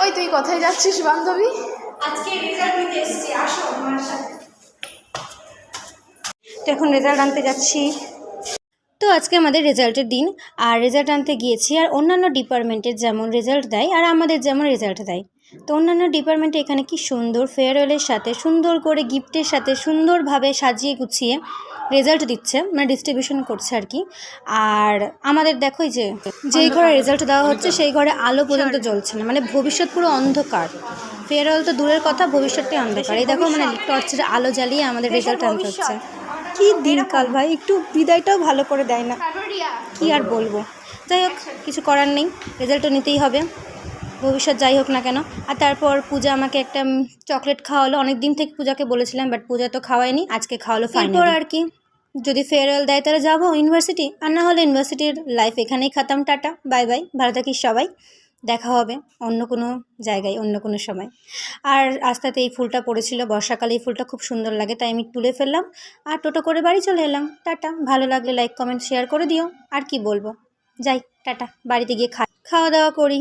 ওই তুই কোথায় যাচ্ছিস বান্ধবী? আজকে রেজাল্ট নিতে এসেছি, আসো আমার সাথে। তো এখন রেজাল্ট আনতে যাচ্ছি। তো আজকে আমাদের রেজাল্টের দিন, আর রেজাল্ট আনতে গিয়েছি। আর অন্যান্য ডিপার্টমেন্টের যেমন রেজাল্ট দেয় আর আমাদের যেমন রেজাল্ট দেয়, তো অন্যান্য ডিপার্টমেন্টে এখানে কি সুন্দর ফেয়ারওয়েলের সাথে সুন্দর করে গিফটের সাথে সুন্দরভাবে সাজিয়ে গুছিয়ে রেজাল্ট দিচ্ছে, মানে ডিস্ট্রিবিউশন করছে আর কি। আর আমাদের দেখো যে যেই ঘরে রেজাল্ট দেওয়া হচ্ছে সেই ঘরে আলো পর্যন্ত জ্বলছে না, মানে ভবিষ্যৎ পুরো অন্ধকার। ফেয়ারওয়েল তো দূরের কথা, ভবিষ্যৎটাই অন্ধকার। এই দেখো মানে টর্চের আলো জ্বালিয়ে আমাদের রেজাল্ট আনতে হচ্ছে। কি দিনকাল ভাই, একটু বিদায়টাও ভালো করে দেয় না, কি আর বলবো। যাই হোক, কিছু করার নেই, রেজাল্টও নিতেই হবে, ভবিষ্যৎ যাই হোক না কেন। আর তারপর পূজা আমাকে একটা চকলেট খাওয়ালো। অনেক দিন থেকে পূজাকে বলেছিলাম, বাট পূজা তো খাওয়ায়নি, আজকে খাওয়ালো ফাইনাল। আর কি, যদি ফেয়ারওয়েল দেয় তাহলে যাবো ইউনিভার্সিটি, আর না হলে ইউনিভার্সিটির লাইফ এখানেই খাতাম। টাটা বাই বাই, ভালো থাকিস সবাই, দেখা হবে অন্য কোনো জায়গায় অন্য কোনো সময়। আর আস্তে এই ফুলটা পড়েছিল বর্ষাকালে, এই ফুলটা খুব সুন্দর লাগে, তাই আমি তুলে ফেললাম আর টোটো করে বাড়ি চলে এলাম। টাটা, ভালো লাগলে লাইক কমেন্ট শেয়ার করে দিও। আর কি বলবো, যাই টাটা, বাড়িতে গিয়ে খাওয়া দাওয়া করি।